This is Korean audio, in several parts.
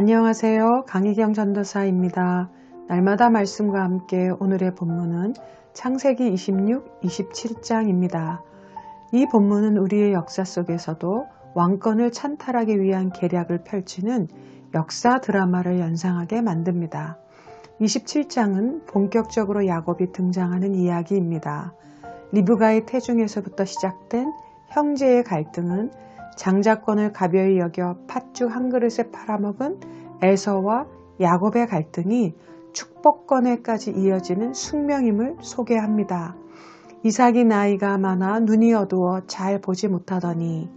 안녕하세요. 강희경 전도사입니다. 날마다 말씀과 함께 오늘의 본문은 창세기 26, 27장입니다. 이 본문은 우리의 역사 속에서도 왕권을 찬탈하기 위한 계략을 펼치는 역사 드라마를 연상하게 만듭니다. 27장은 본격적으로 야곱이 등장하는 이야기입니다. 리브가의 태중에서부터 시작된 형제의 갈등은 장자권을 가벼이 여겨 팥죽 한 그릇에 팔아먹은 에서와 야곱의 갈등이 축복권에까지 이어지는 숙명임을 소개합니다. 이삭이 나이가 많아 눈이 어두워 잘 보지 못하더니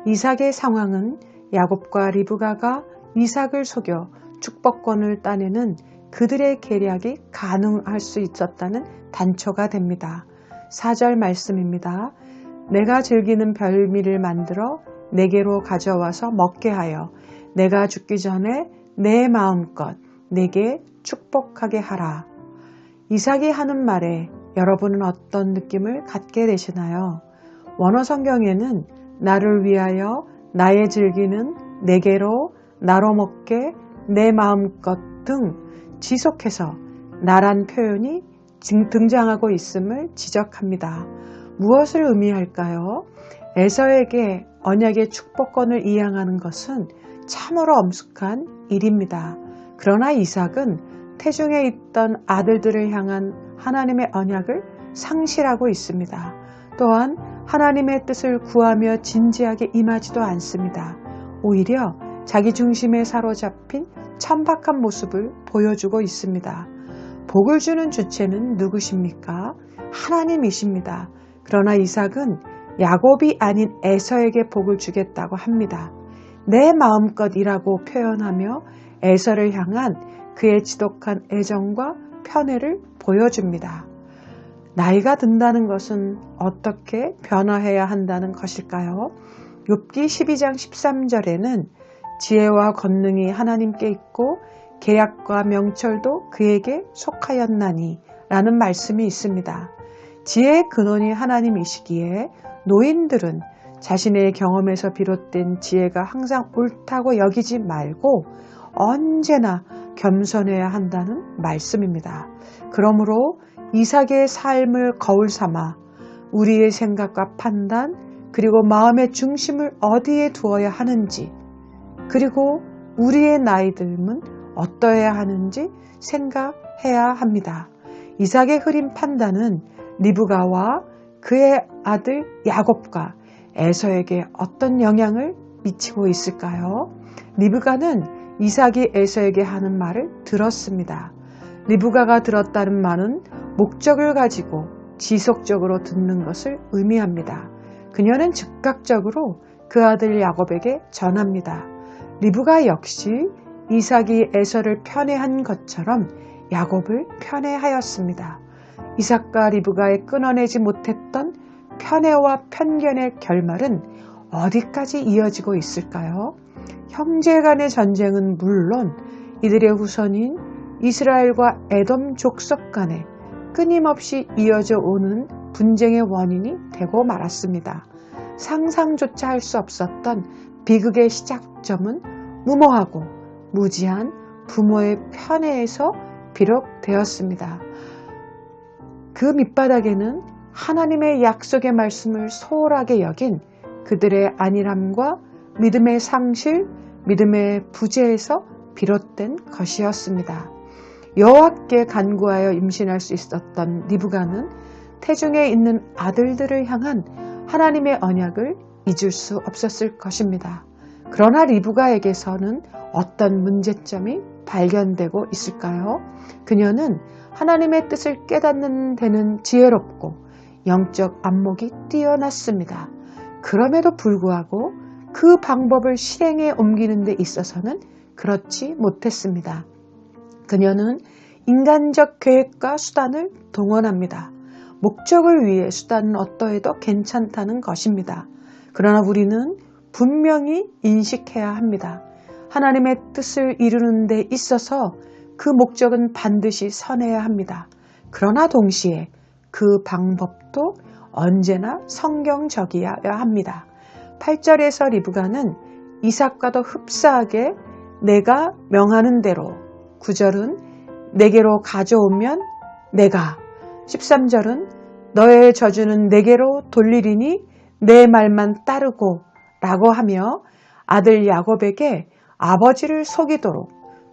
이삭의 상황은 야곱과 리브가가 이삭을 속여 축복권을 따내는 그들의 계략이 가능할 수 있었다는 단초가 됩니다. 4절 말씀입니다. 내가 즐기는 별미를 만들어 내게로 가져와서 먹게 하여 내가 죽기 전에 내 마음껏 내게 축복하게 하라. 이삭이 하는 말에 여러분은 어떤 느낌을 갖게 되시나요? 원어 성경에는 나를 위하여 나의 즐기는 내게로 나로 먹게 내 마음껏 등 지속해서 나란 표현이 등장하고 있음을 지적합니다. 무엇을 의미할까요? 에서에게 언약의 축복권을 이양하는 것은 참으로 엄숙한 일입니다. 그러나 이삭은 태중에 있던 아들들을 향한 하나님의 언약을 상실하고 있습니다. 또한 하나님의 뜻을 구하며 진지하게 임하지도 않습니다. 오히려 자기 중심에 사로잡힌 천박한 모습을 보여주고 있습니다. 복을 주는 주체는 누구십니까? 하나님이십니다. 그러나 이삭은 야곱이 아닌 에서에게 복을 주겠다고 합니다. 내 마음껏이라고 표현하며 에서를 향한 그의 지독한 애정과 편애를 보여줍니다. 나이가 든다는 것은 어떻게 변화해야 한다는 것일까요? 욥기 12장 13절에는 지혜와 권능이 하나님께 있고 계략과 명철도 그에게 속하였나니 라는 말씀이 있습니다. 지혜의 근원이 하나님이시기에 노인들은 자신의 경험에서 비롯된 지혜가 항상 옳다고 여기지 말고 언제나 겸손해야 한다는 말씀입니다. 그러므로 이삭의 삶을 거울 삼아 우리의 생각과 판단 그리고 마음의 중심을 어디에 두어야 하는지 그리고 우리의 나이 듦은 어떠해야 하는지 생각해야 합니다. 이삭의 흐린 판단은 리브가와 그의 아들 야곱과 에서에게 어떤 영향을 미치고 있을까요? 리브가는 이삭이 에서에게 하는 말을 들었습니다. 리브가가 들었다는 말은 목적을 가지고 지속적으로 듣는 것을 의미합니다. 그녀는 즉각적으로 그 아들 야곱에게 전합니다. 리브가 역시 이삭이 에서를 편애한 것처럼 야곱을 편애하였습니다. 이삭과 리브가의 끊어내지 못했던 편애와 편견의 결말은 어디까지 이어지고 있을까요? 형제 간의 전쟁은 물론 이들의 후손인 이스라엘과 에돔 족속 간에 끊임없이 이어져 오는 분쟁의 원인이 되고 말았습니다. 상상조차 할 수 없었던 비극의 시작점은 무모하고 무지한 부모의 편애에서 비롯되었습니다. 그 밑바닥에는 하나님의 약속의 말씀을 소홀하게 여긴 그들의 안일함과 믿음의 상실, 믿음의 부재에서 비롯된 것이었습니다. 여호와께 간구하여 임신할 수 있었던 리브가는 태중에 있는 아들들을 향한 하나님의 언약을 잊을 수 없었을 것입니다. 그러나 리브가에게서는 어떤 문제점이 발견되고 있을까요? 그녀는 하나님의 뜻을 깨닫는 데는 지혜롭고 영적 안목이 뛰어났습니다. 그럼에도 불구하고 그 방법을 실행에 옮기는 데 있어서는 그렇지 못했습니다. 그녀는 인간적 계획과 수단을 동원합니다. 목적을 위해 수단은 어떠해도 괜찮다는 것입니다. 그러나 우리는 분명히 인식해야 합니다. 하나님의 뜻을 이루는 데 있어서 그 목적은 반드시 선해야 합니다. 그러나 동시에 그 방법도 언제나 성경적이어야 합니다. 8절에서 리브가는 이삭과도 흡사하게 내가 명하는 대로, 9절은 내게로 가져오면 내가, 13절은 너의 저주는 내게로 돌리리니 내 말만 따르고 라고 하며 아들 야곱에게 아버지를 속이도록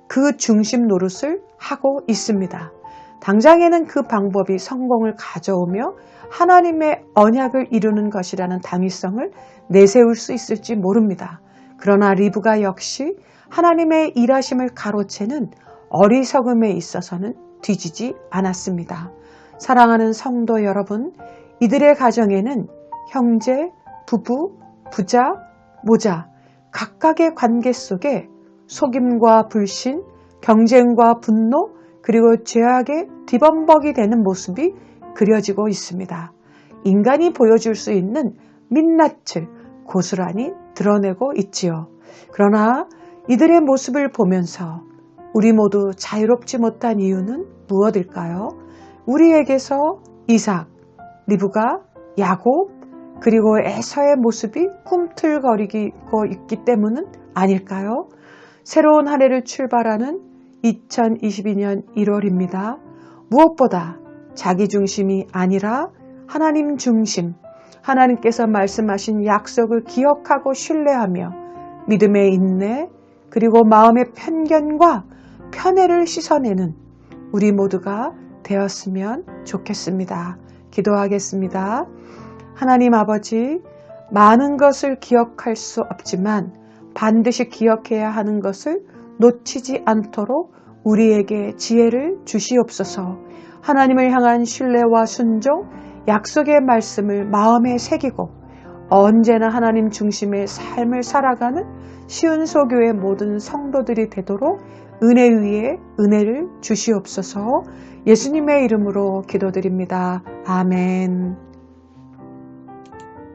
그 중심 노릇을 하고 있습니다. 당장에는 그 방법이 성공을 가져오며 하나님의 언약을 이루는 것이라는 당위성을 내세울 수 있을지 모릅니다. 그러나 리브가 역시 하나님의 일하심을 가로채는 어리석음에 있어서는 뒤지지 않았습니다. 사랑하는 성도 여러분, 이들의 가정에는 형제, 부부, 부자, 모자, 각각의 관계 속에 속임과 불신, 경쟁과 분노, 그리고 죄악의 뒤범벅이 되는 모습이 그려지고 있습니다. 인간이 보여줄 수 있는 민낯을 고스란히 드러내고 있지요. 그러나 이들의 모습을 보면서 우리 모두 자유롭지 못한 이유는 무엇일까요? 우리에게서 이삭, 리브가, 야곱, 그리고 에서의 모습이 꿈틀거리고 있기 때문은 아닐까요? 새로운 한 해를 출발하는 2022년 1월입니다. 무엇보다 자기 중심이 아니라 하나님 중심, 하나님께서 말씀하신 약속을 기억하고 신뢰하며 믿음의 인내, 그리고 마음의 편견과 편애를 씻어내는 우리 모두가 되었으면 좋겠습니다. 기도하겠습니다. 하나님 아버지, 많은 것을 기억할 수 없지만 반드시 기억해야 하는 것을 놓치지 않도록 우리에게 지혜를 주시옵소서. 하나님을 향한 신뢰와 순종, 약속의 말씀을 마음에 새기고 언제나 하나님 중심의 삶을 살아가는 시은소교의 모든 성도들이 되도록 은혜 위에 은혜를 주시옵소서. 예수님의 이름으로 기도드립니다. 아멘.